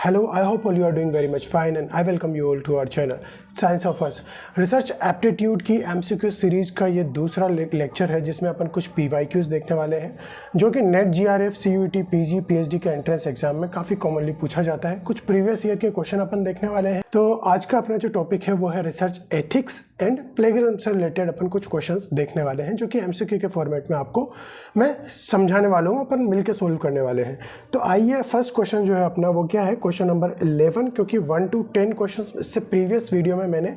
Hello, I hope all you are doing very much fine and I welcome you all to our channel Science of Us। Research aptitude की MCQ series का ये दूसरा lecture है जिसमें अपन कुछ PYQs देखने वाले हैं जो कि net GRF CUET PG PhD के एंट्रेंस एग्जाम में काफ़ी कॉमनली पूछा जाता है। कुछ प्रीवियस ईयर के क्वेश्चन अपन देखने वाले हैं। तो आज का अपना जो टॉपिक है वो है रिसर्च एथिक्स एंड प्लेगरिज्म से रिलेटेड अपन कुछ क्वेश्चंस देखने वाले हैं जो कि MCQ के फॉर्मेट में आपको मैं समझाने वाला हूँ, अपन मिलकर सोल्व करने वाले हैं। तो आइए फर्स्ट क्वेश्चन जो है अपना वो क्या है, क्वेश्चन नंबर 11, क्योंकि 1 to 10 क्वेश्चन इससे प्रीवियस वीडियो में मैंने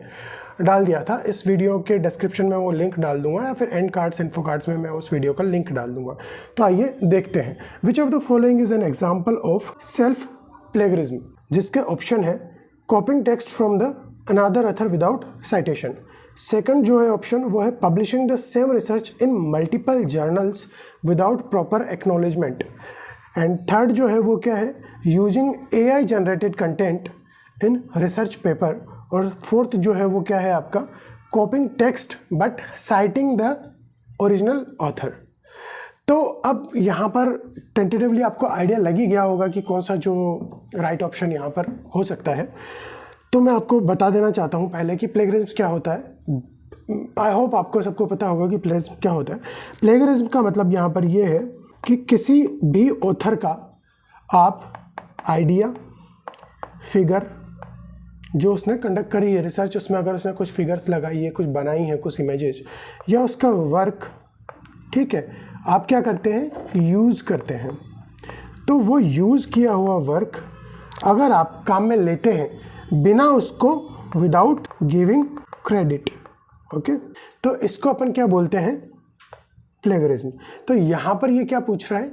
डाल दिया था। इस वीडियो के डिस्क्रिप्शन में वो लिंक डाल दूंगा या फिर एंड कार्ड्स इन्फो कार्ड्स में मैं उस वीडियो का लिंक डाल दूंगा। तो आइए देखते हैं। Which of the following is an example of self plagiarism, जिसके ऑप्शन है copying text from the another author without citation. Second जो है ऑप्शन वो है publishing the same research in multiple journals without proper acknowledgement. And third जो है वो क्या है, using AI generated content in research paper. और फोर्थ जो है वो क्या है आपका, copying text but citing the original author. तो अब यहाँ पर टेंटेटिवली आपको आइडिया लग ही गया होगा कि कौन सा जो राइट ऑप्शन यहाँ पर हो सकता है। तो मैं आपको बता देना चाहता हूँ पहले कि प्लेगरिज्म क्या होता है। आई होप आपको सबको पता होगा कि प्लेगरिज्म क्या होता है। प्लेगरिज्म का मतलब यहाँ पर ये है कि किसी भी ऑथर का आप आइडिया, फिगर जो उसने कंडक्ट करी है रिसर्च, उसमें अगर उसने कुछ फिगर्स लगाई है, कुछ बनाई हैं, कुछ इमेजेस या उसका वर्क, ठीक है, आप क्या करते हैं, यूज़ करते हैं। तो वो यूज़ किया हुआ वर्क अगर आप काम में लेते हैं बिना उसको, विदाउट गिविंग क्रेडिट, ओके, तो इसको अपन क्या बोलते हैं, प्लेगरिज्म। तो यहाँ पर ये क्या पूछ रहा है,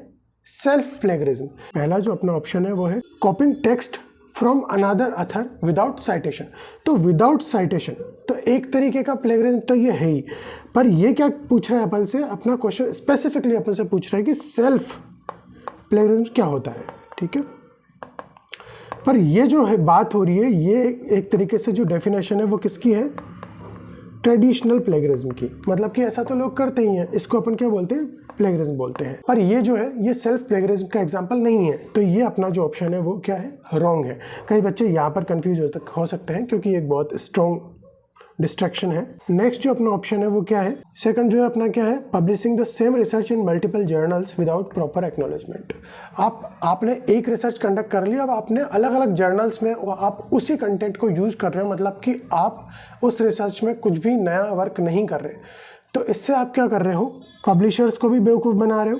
सेल्फ प्लेगरिज्म। पहला जो अपना ऑप्शन है वो है copying text from another author without citation. तो विदाउट साइटेशन तो एक तरीके का प्लेगरिज्म तो ये है ही, पर ये क्या पूछ रहा है अपन से, अपना क्वेश्चन स्पेसिफिकली अपन से पूछ रहा है कि सेल्फ प्लेगरिज्म क्या होता है, ठीक है। पर ये जो है बात हो रही है, ये एक तरीके से जो डेफिनेशन है वो किसकी है, ट्रेडिशनल प्लेगरिज्म की। मतलब कि ऐसा तो लोग करते ही हैं, इसको अपन क्या बोलते हैं, प्लेगरिज्म बोलते हैं। पर ये जो है ये सेल्फ प्लेगरिज्म का एग्जांपल नहीं है। तो ये अपना जो ऑप्शन है वो क्या है, रॉन्ग है। कई बच्चे यहाँ पर कंफ्यूज हो सकते हैं क्योंकि एक बहुत स्ट्रॉन्ग डिस्ट्रैक्शन है। नेक्स्ट जो अपना ऑप्शन है वो क्या है, सेकंड जो है अपना क्या है, publishing the same research in multiple journals without proper acknowledgement. आपने एक रिसर्च कंडक्ट कर लिया, अब आपने अलग अलग जर्नल्स में आप उसी कंटेंट को यूज कर रहे हो, मतलब कि आप उस रिसर्च में कुछ भी नया वर्क नहीं कर रहे। तो इससे आप क्या कर रहे हो, पब्लिशर्स को भी बेवकूफ़ बना रहे हो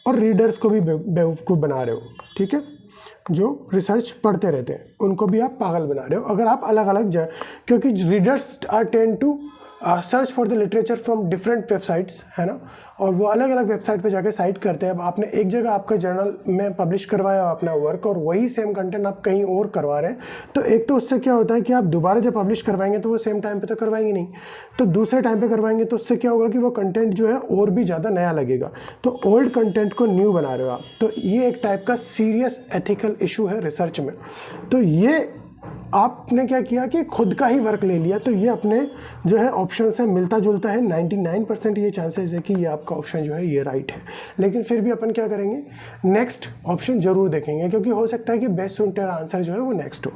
और रीडर्स को भी बेवकूफ़ बना रहे हो, ठीक है। जो रिसर्च पढ़ते रहते हैं उनको भी आप पागल बना रहे हो अगर आप अलग अलग क्योंकि readers are tend to search for the literature from different websites, है ना, और वो अलग अलग वेबसाइट पे जाके साइट करते हैं। अब आपने एक जगह आपका जर्नल में पब्लिश करवाया अपना वर्क और वही सेम कंटेंट आप कहीं और करवा रहे हैं, तो एक तो उससे क्या होता है कि आप दोबारा जब पब्लिश करवाएंगे तो वो सेम टाइम पे तो करवाएंगे नहीं, तो दूसरे टाइम पे करवाएंगे तो उससे क्या होगा कि वो कंटेंट जो है और भी ज़्यादा नया लगेगा। तो ओल्ड कंटेंट को न्यू बना रहे हो आप। तो ये एक टाइप का सीरियस एथिकल इशू है रिसर्च में। तो ये आपने क्या किया कि खुद का ही वर्क ले लिया। तो ये अपने जो है ऑप्शन से मिलता जुलता है। 99% ये चांसेस है कि ये आपका ऑप्शन जो है ये राइट है, लेकिन फिर भी अपन क्या करेंगे, नेक्स्ट ऑप्शन जरूर देखेंगे क्योंकि हो सकता है कि बेस्ट सुटेड आंसर जो है वो नेक्स्ट हो।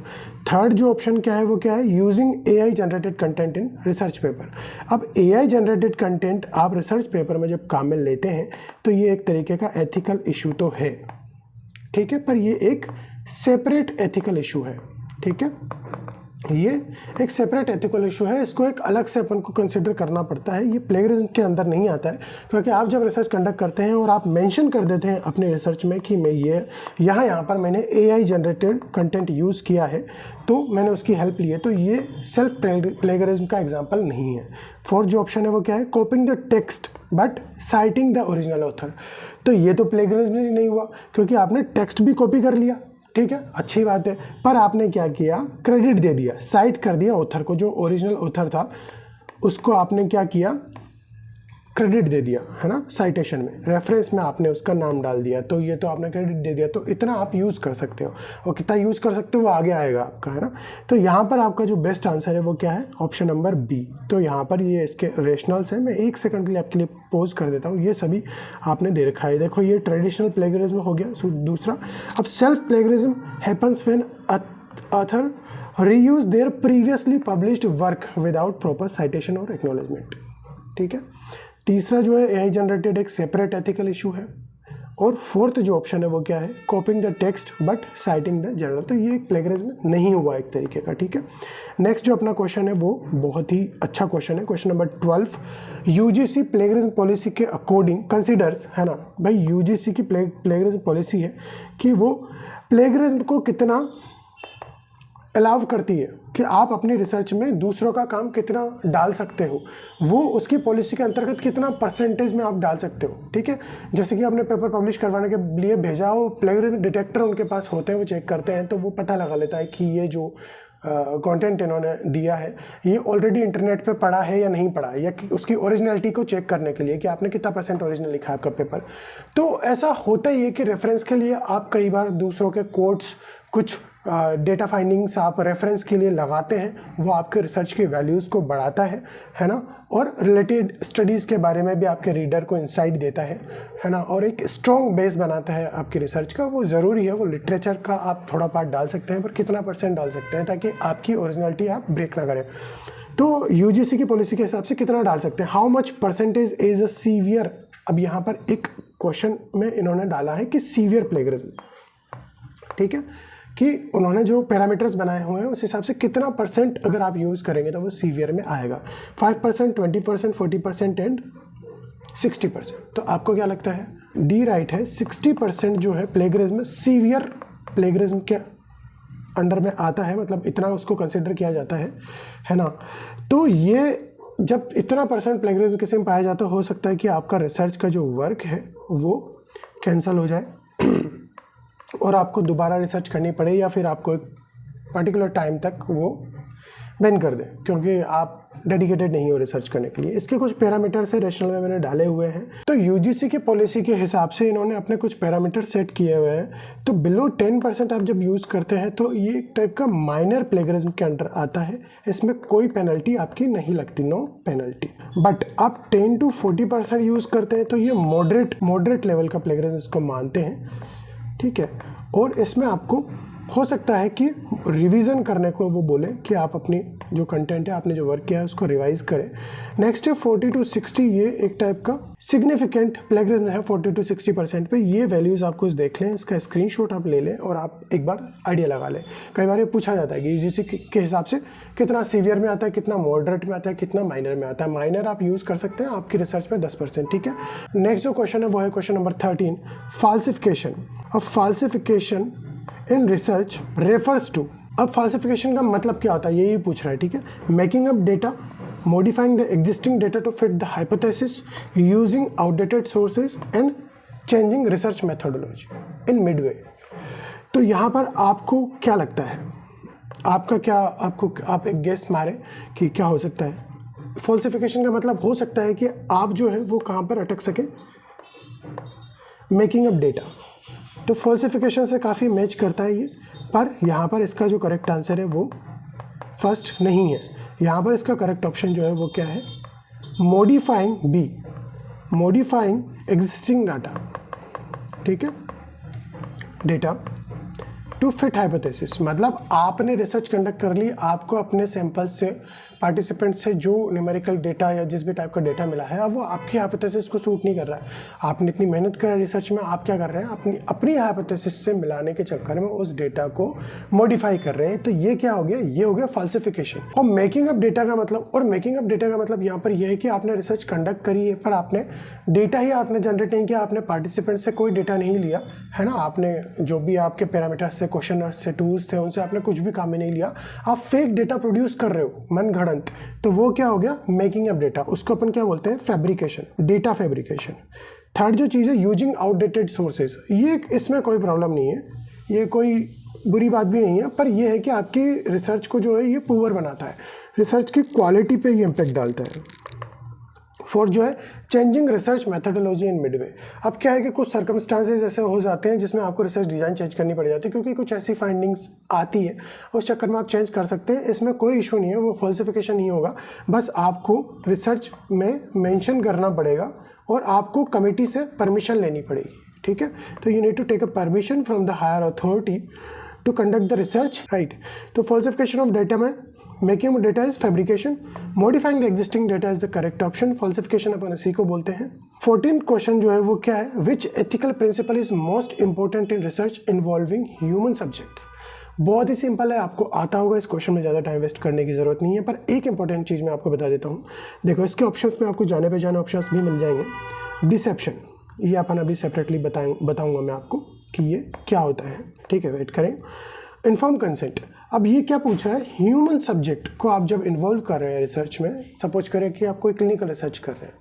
थर्ड जो ऑप्शन क्या है वो क्या है, using AI generated content in research paper. अब AI जनरेटेड कंटेंट आप रिसर्च पेपर में जब काम में लेते हैं तो ये एक तरीके का एथिकल इशू तो है, ठीक है, पर ये एक सेपरेट एथिकल इशू है, ठीक है। ये एक सेपरेट एथिकल इशू है, इसको एक अलग से अपन को कंसिडर करना पड़ता है। ये प्लेगरिज्म के अंदर नहीं आता है क्योंकि आप जब रिसर्च कंडक्ट करते हैं और आप मेंशन कर देते हैं अपने रिसर्च में कि मैं ये यहाँ पर मैंने AI जनरेटेड कंटेंट यूज़ किया है, तो मैंने उसकी हेल्प ली है, तो ये सेल्फ प्लेगरिज्म का एग्जाम्पल नहीं है। फोर्थ जो ऑप्शन है वो क्या है, copying the text but citing the original author. तो ये तो प्लेगरिज्म नहीं हुआ क्योंकि आपने टेक्स्ट भी कॉपी कर लिया, ठीक है, अच्छी बात है, पर आपने क्या किया, क्रेडिट दे दिया, साइट कर दिया ऑथर को, जो ओरिजिनल ऑथर था उसको आपने क्या किया, क्रेडिट दे दिया है ना, साइटेशन में, रेफरेंस में आपने उसका नाम डाल दिया, तो ये तो आपने क्रेडिट दे दिया, तो इतना आप यूज़ कर सकते हो, और कितना यूज़ कर सकते हो वो आगे आएगा आपका, है ना। तो यहाँ पर आपका जो बेस्ट आंसर है वो क्या है, ऑप्शन नंबर बी। तो यहाँ पर ये इसके रेशनल्स हैं, मैं 1 सेकंड के लिए आपके लिए पॉज कर देता हूँ, ये सभी आपने दे रखा है। देखो ये ट्रेडिशनल प्लेगरिज्म हो गया दूसरा। अब self plagiarism happens when author reuse their previously published work without proper citation और एक्नॉलेजमेंट, ठीक है। तीसरा जो है एआई जनरेटेड एक सेपरेट एथिकल इशू है। और फोर्थ जो ऑप्शन है वो क्या है, copying the text but citing the journal, तो ये एक प्लेगरिज्म नहीं हुआ एक तरीके का, ठीक है। नेक्स्ट जो अपना क्वेश्चन है वो बहुत ही अच्छा क्वेश्चन है, question number 12। UGC plagiarism policy के अकॉर्डिंग कंसिडर्स, है ना भाई, यूजीसी की प्लेगरिज्म पॉलिसी है कि वो प्लेगरिज्म को कितना अलाउ करती है कि आप अपनी रिसर्च में दूसरों का काम कितना डाल सकते हो, वो उसकी पॉलिसी के अंतर्गत कितना परसेंटेज में आप डाल सकते हो, ठीक है। जैसे कि आपने पेपर पब्लिश करवाने के लिए भेजा हो, प्लेगरिज्म डिटेक्टर उनके पास होते हैं, वो चेक करते हैं, तो वो पता लगा लेता है कि ये जो कंटेंट इन्होंने दिया है ये ऑलरेडी इंटरनेट पे पड़ा है या नहीं पड़ा, या कि उसकी ओरिजिनलिटी को चेक करने के लिए कि आपने कितना % ओरिजिनल लिखा है आपका पेपर। तो ऐसा होता ही है कि रेफरेंस के लिए आप कई बार दूसरों के कोट्स, कुछ डेटा फाइंडिंग्स आप रेफरेंस के लिए लगाते हैं, वो आपके रिसर्च की वैल्यूज़ को बढ़ाता है ना, और रिलेटेड स्टडीज़ के बारे में भी आपके रीडर को इंसाइट देता है ना, और एक स्ट्रॉन्ग बेस बनाता है आपकी रिसर्च का। वो ज़रूरी है, वो लिटरेचर का आप थोड़ा पार्ट डाल सकते हैं, पर कितना % डाल सकते हैं ताकि आपकी ओरिजिनलिटी आप ब्रेक ना करें। तो यूजीसी की पॉलिसी के हिसाब से कितना डाल सकते हैं, how much % is a severe. अब यहाँ पर एक क्वेश्चन में इन्होंने डाला है कि सीवियर प्लेगरिज्म, ठीक है, कि उन्होंने जो पैरामीटर्स बनाए हुए हैं उस हिसाब से कितना % अगर आप यूज़ करेंगे तो वो सीवियर में आएगा, 5%, 20%, 40% एंड 60%। तो आपको क्या लगता है, डी राइट है, 60% जो है प्लेगरिज्म सीवियर प्लेगरिज्म के अंडर में आता है, मतलब इतना उसको कंसिडर किया जाता है ना। तो ये जब इतना % प्लेगरिज्म किसी में पाया जाता है, हो सकता है कि आपका रिसर्च का जो वर्क है वो कैंसिल हो जाए और आपको दोबारा रिसर्च करनी पड़े, या फिर आपको एक पर्टिकुलर टाइम तक वो बैन कर दें क्योंकि आप डेडिकेटेड नहीं हो रिसर्च करने के लिए। इसके कुछ पैरामीटर से रेशनल में मैंने डाले हुए हैं। तो यूजीसी की पॉलिसी के हिसाब से इन्होंने अपने कुछ पैरामीटर सेट किए हुए हैं। तो बिलो 10% आप जब यूज़ करते हैं तो ये एक टाइप का माइनर प्लेगरिज्म के अंडर आता है, इसमें कोई पेनल्टी आपकी नहीं लगती, नो पेनल्टी। बट आप 10 to 40% यूज़ करते हैं तो ये मॉडरेट लेवल का प्लेगरिज्म इसको मानते हैं, ठीक है। और इसमें आपको हो सकता है कि रिवीजन करने को वो बोले कि आप अपनी जो कंटेंट है, आपने जो वर्क किया है उसको रिवाइज करें। नेक्स्ट है 40 to 60, ये एक टाइप का सिग्निफिकेंट प्लेगरिज्म है 40 to 60% पे। ये वैल्यूज़ आप कुछ देख लें, इसका स्क्रीनशॉट आप ले लें और आप एक बार आइडिया लगा लें। कई बार ये पूछा जाता है कि यूजीसी के हिसाब से कितना सीवियर में आता है, कितना मॉडरेट में आता है, कितना माइनर में आता है। माइनर आप यूज़ कर सकते हैं आपकी रिसर्च में 10%, ठीक है। नेक्स्ट जो क्वेश्चन है वो है क्वेश्चन नंबर 13, फाल्सिफिकेशन। अब falsification in research refers to, अब फाल्सिफिकेशन का मतलब क्या होता है यही पूछ रहा है, ठीक है। Making up data, modifying the existing data to fit the hypothesis, using outdated sources and changing research methodology in midway. तो यहाँ पर आपको क्या लगता है, आपका क्या, आप एक गेस मारे कि क्या हो सकता है। फॉल्सिफिकेशन का मतलब हो सकता है कि आप जो है वो कहाँ पर अटक सके, मेकिंग अप डेटा। तो फॉल्सिफिकेशन से काफ़ी मैच करता है ये, पर यहाँ पर इसका जो करेक्ट आंसर है वो फर्स्ट नहीं है। यहाँ पर इसका करेक्ट ऑप्शन जो है वो क्या है, modifying B, modifying existing data, ठीक है, डेटा टू फिट हाइपोथेसिस। मतलब आपने रिसर्च कंडक्ट कर ली, आपको अपने सैंपल्स से, पार्टिसिपेंट से जो न्यूमेरिकल डेटा या जिस भी टाइप का डेटा मिला है, अब वो आपकी हाइपोथेसिस को सूट नहीं कर रहा है। आपने इतनी मेहनत करा रिसर्च में, आप क्या कर रहे हैं, अपनी हाइपोथेसिस से मिलाने के चक्कर में उस डेटा को मॉडिफाई कर रहे हैं। तो ये क्या हो गया, ये हो गया फाल्सिफिकेशन। और मेकिंग अप डेटा का मतलब यहाँ पर यह है कि आपने रिसर्च कंडक्ट करी है पर आपने डेटा ही आपने जनरेट नहीं किया, आपने पार्टिसिपेंट से कोई डेटा नहीं लिया, है ना। आपने जो भी आपके पैरामीटर्स से, क्वेश्चन से, टूल्स थे, उनसे आपने कुछ भी काम में नहीं लिया, आप फेक डेटा प्रोड्यूस कर रहे हो मन घड़ंत। तो वो क्या हो गया, मेकिंग अप डेटा। उसको अपन क्या बोलते हैं, फैब्रिकेशन, डेटा फैब्रिकेशन। थर्ड जो चीज़ है, यूजिंग आउटडेटेड सोर्सेज। ये इसमें कोई प्रॉब्लम नहीं है, ये कोई बुरी बात भी नहीं है, पर यह है कि आपकी रिसर्च को जो है ये पुअर बनाता है, रिसर्च की क्वालिटी पे ये इम्पैक्ट डालता है। फोर्थ जो है चेंजिंग रिसर्च मेथडोलॉजी इन मिडवे। अब क्या है कि कुछ सर्कमस्टांसेस ऐसे हो जाते हैं जिसमें आपको रिसर्च डिज़ाइन चेंज करनी पड़ जाती है, क्योंकि कुछ ऐसी फाइंडिंग्स आती है, उस चक्कर में आप चेंज कर सकते हैं। इसमें कोई इशू नहीं है, वो फॉल्सिफिकेशन नहीं होगा, बस आपको रिसर्च में मेंशन करना पड़ेगा और आपको कमेटी से परमिशन लेनी पड़ेगी, ठीक है। तो you need to take a permission from the higher authority to conduct the research, right. तो फॉल्सिफिकेशन ऑफ डेटा में making of data is fabrication, modifying the existing data is the correct option, falsification अपन इसी को बोलते हैं। 14th question जो है वो क्या है, which ethical principle is most important in research involving human subjects. बहुत ही सिंपल है, आपको आता होगा, इस क्वेश्चन में ज़्यादा टाइम वेस्ट करने की ज़रूरत नहीं है, पर एक इंपॉर्टेंट चीज़ मैं आपको बता देता हूँ। देखो इसके ऑप्शंस में आपको जाने पे जाने ऑप्शंस भी मिल जाएंगे। डिसेप्शन, ये अपन अभी सेपरेटली बताऊँगा मैं आपको कि ये क्या होता है, ठीक है, वेट करें। इन्फॉर्म कंसेंट, अब ये क्या पूछ रहा है, ह्यूमन सब्जेक्ट को आप जब इन्वॉल्व कर रहे हैं रिसर्च में, सपोज करें कि आप कोई क्लिनिकल रिसर्च कर रहे हैं,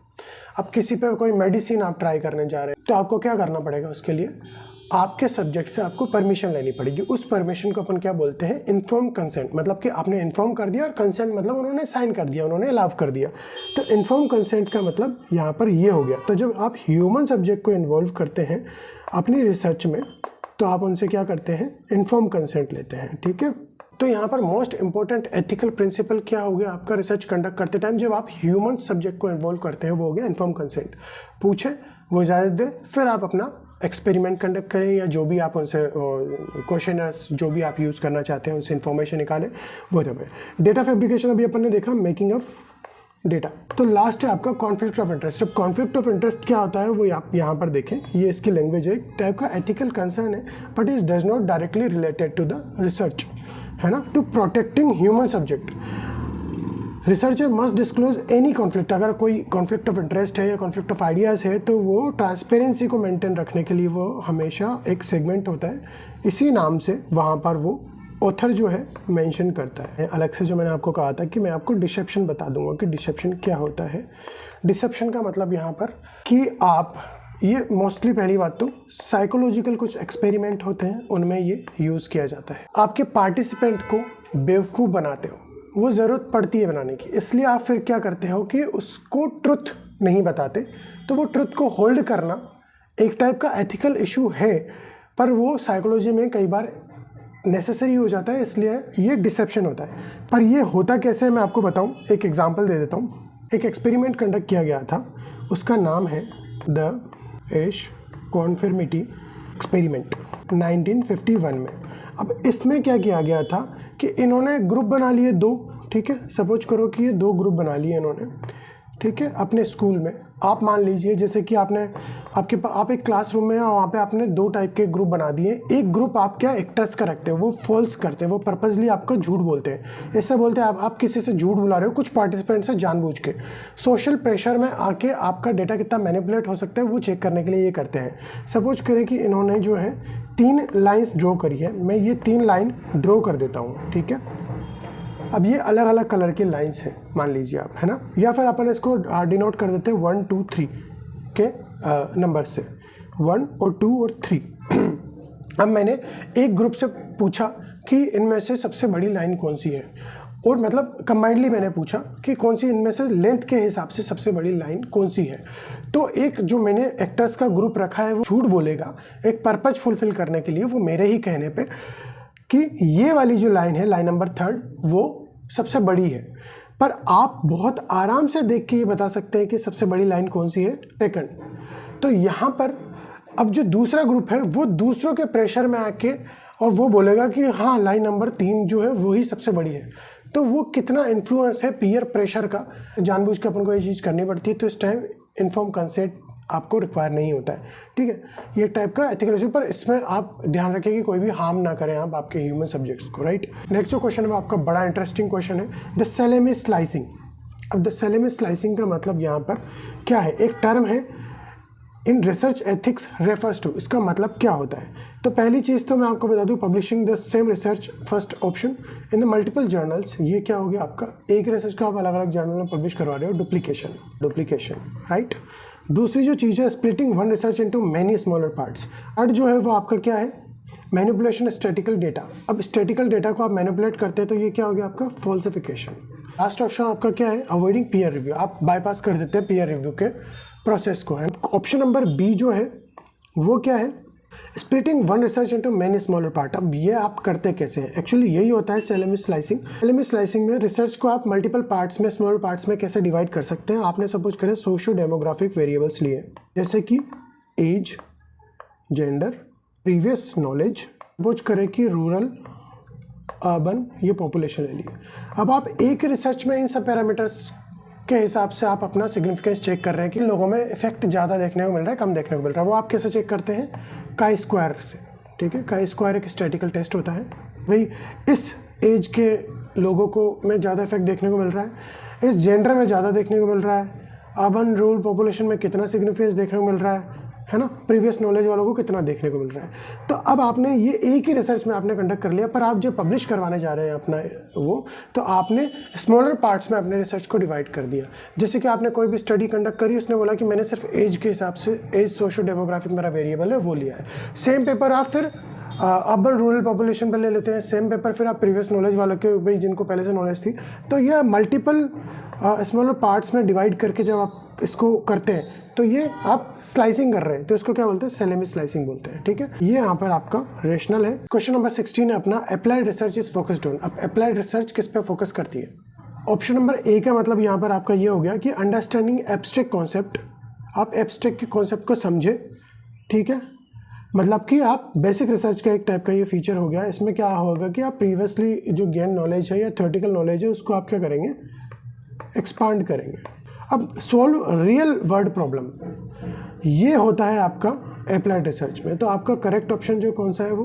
अब किसी पे कोई मेडिसिन आप ट्राई करने जा रहे हैं, तो आपको क्या करना पड़ेगा, उसके लिए आपके सब्जेक्ट से आपको परमिशन लेनी पड़ेगी। उस परमिशन को अपन क्या बोलते हैं, इन्फॉर्म कंसेंट, मतलब कि आपने इन्फॉर्म कर दिया, और कंसेंट मतलब उन्होंने साइन कर दिया, उन्होंने अलाउ कर दिया। तो इन्फॉर्म कंसेंट का मतलब यहाँ पर ये हो गया। तो जब आप ह्यूमन सब्जेक्ट को इन्वॉल्व करते हैं अपनी रिसर्च में, तो आप उनसे क्या करते हैं, इन्फॉर्म कंसेंट लेते हैं, ठीक है। तो यहाँ पर मोस्ट इंपॉर्टेंट एथिकल प्रिंसिपल क्या हो गया आपका, रिसर्च कंडक्ट करते टाइम जब आप ह्यूमन सब्जेक्ट को इन्वॉल्व करते हैं, वो हो गया इन्फॉर्म कंसेंट। पूछे, वो इजाज़त दे, फिर आप अपना एक्सपेरिमेंट कंडक्ट करें, या जो भी आप उनसे क्वेश्चनर्स जो भी आप यूज़ करना चाहते हैं उनसे इन्फॉर्मेशन निकालें, वो जब है। डेटा फैब्रिकेशन अभी अपन ने देखा, मेकिंग ऑफ डेटा। तो लास्ट है आपका कॉन्फ्लिक्ट ऑफ इंटरेस्ट। अब कॉन्फ्लिक्ट ऑफ इंटरेस्ट क्या होता है, वो आप यहाँ पर देखें, ये इसकी लैंग्वेज है, एक टाइप का एथिकल कंसर्न है, but is does not directly related to the research, है ना, to protecting human subject. Researcher must disclose any conflict, अगर कोई कॉन्फ्लिक्ट ऑफ इंटरेस्ट है या कॉन्फ्लिक्ट ऑफ आइडियाज़ है, तो वो ट्रांसपेरेंसी को मेंटेन रखने के लिए वो हमेशा एक सेगमेंट होता है, इसी नाम से वहाँ पर वो ऑथर जो है मेंशन करता है। अलग से जो मैंने आपको कहा था कि मैं आपको डिसेप्शन बता दूंगा कि डिसेप्शन क्या होता है। डिसेप्शन का मतलब यहाँ पर कि आप, ये मोस्टली पहली बात तो साइकोलॉजिकल कुछ एक्सपेरिमेंट होते हैं, उनमें ये यूज़ किया जाता है। आपके पार्टिसिपेंट को बेवकूफ़ बनाते हो, वो ज़रूरत पड़ती है बनाने की, इसलिए आप फिर क्या करते हो कि उसको ट्रुथ नहीं बताते। तो वो ट्रुथ को होल्ड करना एक टाइप का एथिकल इशू है, पर वो साइकोलॉजी में कई बार नेसेसरी हो जाता है, इसलिए ये डिसेप्शन होता है। पर ये होता कैसे है मैं आपको बताऊं, एक एग्जांपल दे देता हूं। एक एक्सपेरिमेंट कंडक्ट किया गया था, उसका नाम है द एश कॉन्फर्मिटी एक्सपेरिमेंट 1951 में। अब इसमें क्या किया गया था कि इन्होंने ग्रुप बना लिए दो, ठीक है, सपोज करो कि ये दो ग्रुप बना लिए इन्होंने, ठीक है, अपने स्कूल में। आप मान लीजिए जैसे कि आप एक क्लासरूम में, और वहाँ पे आपने दो टाइप के ग्रुप बना दिए। एक ग्रुप आप क्या एक्टर्स का रखते हो, वो फॉल्स करते हैं, वो पर्पसली आपको झूठ बोलते हैं। ऐसे बोलते हैं आप किसी से झूठ बुला रहे हो, कुछ पार्टिसिपेंट से जानबूझ के, सोशल प्रेशर में आके आपका डेटा कितना मैनिपुलेट हो सकता है वो चेक करने के लिए ये करते हैं। सपोज करें कि इन्होंने जो है 3 लाइन्स ड्रॉ करी है, मैं ये 3 लाइन ड्रॉ कर देता हूँ, ठीक है। अब ये अलग अलग कलर की लाइंस हैं मान लीजिए आप, है ना, या फिर अपन इसको डिनोट कर देते हैं 1 2 3 के नंबर से, 1 और 2 और 3। अब मैंने एक ग्रुप से पूछा कि इनमें से सबसे बड़ी लाइन कौन सी है, और मतलब कंबाइंडली मैंने पूछा कि कौन सी इनमें से लेंथ के हिसाब से सबसे बड़ी लाइन कौन सी है। तो एक जो मैंने एक्टर्स का ग्रुप रखा है वो झूठ बोलेगा एक पर्पज फुलफिल करने के लिए, वो मेरे ही कहने पे, कि ये वाली जो लाइन है, लाइन नंबर 3, वो सबसे बड़ी है। पर आप बहुत आराम से देख के ये बता सकते हैं कि सबसे बड़ी लाइन कौन सी है, सेकंड। तो यहाँ पर अब जो दूसरा ग्रुप है वो दूसरों के प्रेशर में आके और वो बोलेगा कि हाँ लाइन नंबर 3 जो है वही सबसे बड़ी है। तो वो कितना इन्फ्लुएंस है पीयर प्रेशर का, जानबूझ के अपन को ये चीज़ करनी पड़ती है। तो इस टाइम इन्फॉर्म कंसेंट आपको रिक्वायर नहीं होता है, ठीक है। ये टाइप का एथिकल इशू, पर इसमें आप ध्यान रखें कि कोई भी हार्म ना करें आप आपके ह्यूमन सब्जेक्ट्स को, राइट। नेक्स्ट जो क्वेश्चन है वो आपका बड़ा इंटरेस्टिंग क्वेश्चन है, द सेलेमी स्लाइसिंग। अब द सेलेमी स्लाइसिंग का मतलब यहाँ पर क्या है, एक टर्म है in research ethics refers to, इसका मतलब क्या होता है। तो पहली चीज़ तो मैं आपको बता दूं, publishing the same research first option in the multiple journals. ये क्या हो गया आपका, एक रिसर्च को आप अलग अलग जर्नल में पब्लिश करवा रहे हो, डुप्लीकेशन, राइट। दूसरी जो चीज़ है, splitting one research into many smaller parts. अर्थ जो है वो आपका क्या है, मैनिपुलेशन स्टैटिकल डेटा। अब स्टैटिकल डेटा को आप मैनिपुलेट करते हैं तो ये क्या हो गया आपका फॉल्सिफिकेशन। लास्ट ऑप्शन आपका क्या है, अवॉइडिंग पीयर रिव्यू, आप बाईपास कर देते हैं पीयर रिव्यू के प्रोसेस को है। ऑप्शन नंबर बी जो है वो क्या है, splitting one research into many smaller part. अब ये आप करते कैसे हैं, एक्चुअली यही होता है सेलेमी स्लाइसिंग। सेलेमी स्लाइसिंग में रिसर्च को आप मल्टीपल पार्ट्स में, स्मॉल पार्ट्स में कैसे डिवाइड कर सकते हैं। आपने सपोज करें सोशियो डेमोग्राफिक वेरिएबल्स लिए, जैसे कि age, gender, previous knowledge, suppose करें कि रूरल, अर्बन, ये पॉपुलेशन ले लिए। अब आप एक रिसर्च में इन सब पैरामीटर्स के हिसाब से आप अपना सिग्निफिकेंस चेक कर रहे हैं कि लोगों में इफेक्ट ज़्यादा देखने को मिल रहा है, कम देखने को मिल रहा है। वो आप कैसे चेक करते हैं, काई स्क्वायर से, ठीक है। काई स्क्वायर एक स्टैटिकल टेस्ट होता है, भाई इस एज के लोगों को में ज़्यादा इफेक्ट देखने को मिल रहा है, इस जेंडर में ज़्यादा देखने को मिल रहा है, अर्बन रूरल पॉपुलेशन में कितना सिग्निफिकेंस देखने को मिल रहा है ना, प्रीवियस नॉलेज वालों को कितना देखने को मिल रहा है। तो अब आपने ये एक ही रिसर्च में आपने कंडक्ट कर लिया, पर आप जब पब्लिश करवाने जा रहे हैं अपना वो, तो आपने स्मॉलर पार्ट्स में अपने रिसर्च को डिवाइड कर दिया। जैसे कि आपने कोई भी स्टडी कंडक्ट करी, उसने बोला कि मैंने सिर्फ एज के हिसाब से, एज सोशो डेमोग्राफिक मेरा वेरिएबल है वो लिया है। सेम पेपर आप फिर अर्बन रूरल पॉपुलेशन पर ले लेते हैं, सेम पेपर फिर आप प्रीवियस नॉलेज वालों के, भाई जिनको पहले से नॉलेज थी। तो यह मल्टीपल स्मॉलर पार्ट्स में डिवाइड करके जब आप इसको करते हैं तो ये आप स्लाइसिंग कर रहे हैं, तो इसको क्या बोलते हैं, सेलेमी स्लाइसिंग बोलते हैं, ठीक है। ये यहाँ पर आपका रेशनल है। क्वेश्चन नंबर 16 है अपना, applied research is focused on. अब अप्लाइड रिसर्च किस पे फोकस करती है। ऑप्शन नंबर ए का मतलब यहाँ पर आपका ये हो गया कि अंडरस्टैंडिंग एब्स्ट्रैक्ट कॉन्सेप्ट, आप एब्स्ट्रैक्ट के कॉन्सेप्ट को समझे, ठीक है। मतलब कि आप बेसिक रिसर्च का एक टाइप का ये फीचर हो गया। इसमें क्या होगा कि आप प्रीवियसली जो गेन नॉलेज है या थ्योरेटिकल नॉलेज है उसको आप क्या करेंगे, एक्सपांड करेंगे। अब सॉल्व रियल वर्ल्ड प्रॉब्लम, ये होता है आपका अप्लाइड रिसर्च में। तो आपका करेक्ट ऑप्शन जो कौन सा है वो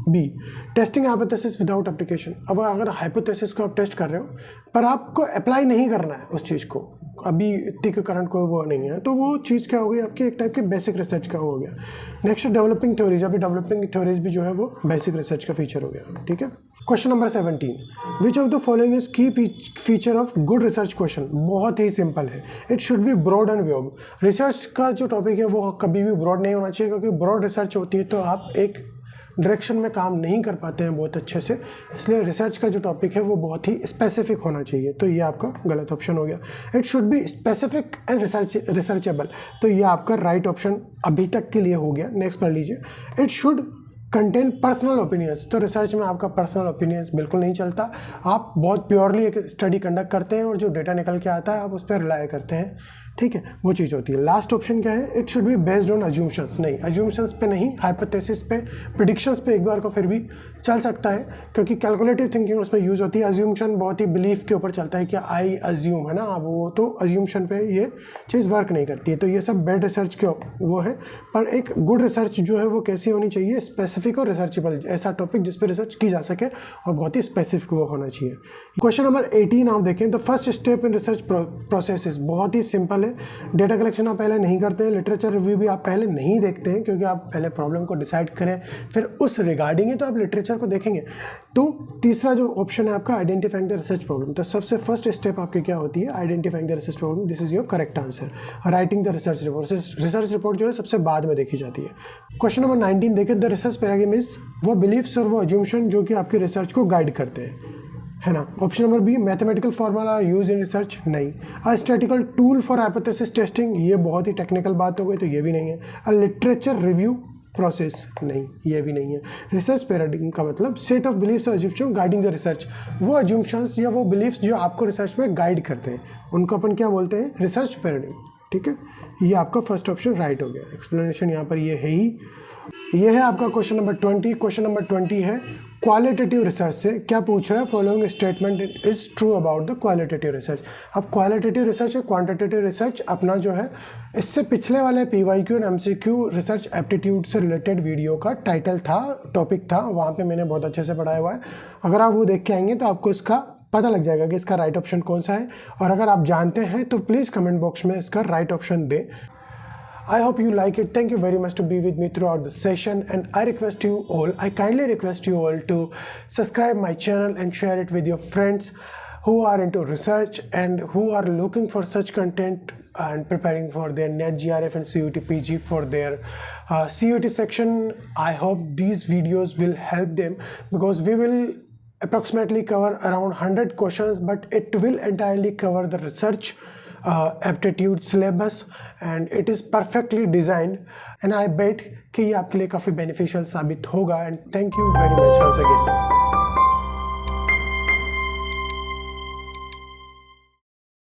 B, testing hypothesis without application. अब अगर हाइपोथेसिस को आप टेस्ट कर रहे हो पर आपको अप्लाई नहीं करना है उस चीज़ को, अभी इतनी के करंट कोई वो नहीं है, तो वो चीज़ क्या हो गई आपकी, एक टाइप के बेसिक रिसर्च का हो गया। नेक्स्ट डेवलपिंग थ्योरीज, अभी डेवलपिंग थ्योरीज भी जो है वो बेसिक रिसर्च का फीचर हो गया, ठीक है। Question number 17, which of the following is key feature of good research question. बहुत ही सिंपल है, it should be broad and vague. Research का जो टॉपिक है वो कभी भी ब्रॉड नहीं होना चाहिए, क्योंकि ब्रॉड रिसर्च होती है तो आप एक डायरेक्शन में काम नहीं कर पाते हैं बहुत अच्छे से, इसलिए रिसर्च का जो टॉपिक है वो बहुत ही स्पेसिफिक होना चाहिए। तो ये आपका गलत ऑप्शन हो गया। It should be specific and researchable, तो ये आपका राइट ऑप्शन अभी तक के लिए हो गया। नेक्स्ट पढ़ लीजिए, it should contain personal opinions. तो रिसर्च में आपका पर्सनल ओपिनियंस बिल्कुल नहीं चलता, आप बहुत प्योरली एक स्टडी कंडक्ट करते हैं और जो डेटा निकल के आता है आप उस पर रिलाई करते हैं, ठीक है, वो चीज़ होती है। लास्ट ऑप्शन क्या है, it should be based on assumptions. नहीं, अज्यूमशंस पे नहीं, हाइपोथेसिस पे, प्रिडिक्शंस पे एक बार को फिर भी चल सकता है, क्योंकि कैलकुलेटिव थिंकिंग उसमें यूज़ होती है। अज्यूमशन बहुत ही बिलीफ के ऊपर चलता है कि आई अज्यूम, है ना, अब वो तो अज्यूमशन पे ये चीज़ वर्क नहीं करती है। तो ये सब बेड रिसर्च के वो है, पर एक गुड रिसर्च जो है वो कैसी होनी चाहिए, स्पेसिफिक और रिसर्चेबल, ऐसा टॉपिक जिस पर रिसर्च की जा सके और बहुत ही स्पेसिफिक वो होना चाहिए। क्वेश्चन नंबर 18 आप देखें, the first step in research process बहुत ही सिंपल है। डेटा कलेक्शन आप पहले नहीं करते हैं, लिटरेचर रिव्यू भी आप पहले नहीं देखते हैं, क्योंकि आप पहले प्रॉब्लम को डिसाइड करें फिर उस रिगार्डिंग है तो आप लिटरेचर को देखेंगे। तो तीसरा जो ऑप्शन है आपका, आइडेंटिफाइंग द रिसर्च प्रॉब्लम। तो सबसे फर्स्ट स्टेप आपकी क्या होती है, identifying the research problem, this is your correct answer. Writing the research report, research report जो है सबसे बाद में देखी जाती है। क्वेश्चन नंबर 19 देखें, द रिसर्च पैराडाइम इज वो बिलीफ्स और वो अज्यूमशन जो कि आपकी रिसर्च को गाइड करते हैं, है ना। Option number B, mathematical formula use in research, नहीं। A statistical tool for hypothesis testing, ये बहुत ही टेक्निकल बात हो गई, तो ये भी नहीं है। अ लिटरेचर रिव्यू प्रोसेस, नहीं, ये भी नहीं है। रिसर्च पैराडाइम का मतलब सेट ऑफ बिलीफ्स और अज्यूमशन गाइडिंग द रिसर्च, वो अज्यूमशंस या वो बिलीफ्स जो आपको रिसर्च में गाइड करते हैं उनको अपन क्या बोलते हैं, रिसर्च पैराडाइम, ठीक है। ये आपका फर्स्ट ऑप्शन राइट हो गया। एक्सप्लेनेशन यहाँ पर ये है ही, ये है आपका क्वेश्चन नंबर 20। क्वेश्चन नंबर 20 है क्वालिटेटिव रिसर्च से क्या पूछ रहा है, following statement is true about the qualitative research. अब क्वालिटेटिव रिसर्च और क्वांटिटेटिव रिसर्च अपना जो है, इससे पिछले वाले PYQ और MCQ रिसर्च एप्टीट्यूड से रिलेटेड वीडियो का टाइटल था, टॉपिक था, वहाँ पे मैंने बहुत अच्छे से पढ़ाया हुआ है। अगर आप वो देख के आएंगे तो आपको इसका पता लग जाएगा कि इसका राइट ऑप्शन कौन सा है, और अगर आप जानते हैं तो प्लीज़ कमेंट बॉक्स में इसका राइट ऑप्शन दें। I hope you like it. Thank you very much to be with me throughout the session, and I kindly request you all to subscribe my channel and share it with your friends who are into research and who are looking for such content and preparing for their NET GRF and CUT PG for their CUT section. I hope these videos will help them, because we will approximately cover around 100 questions, but it will entirely cover the research aptitude syllabus and it is perfectly designed and I bet कि ये आपके लिए काफ़ी beneficial साबित होगा and thank you very much once again.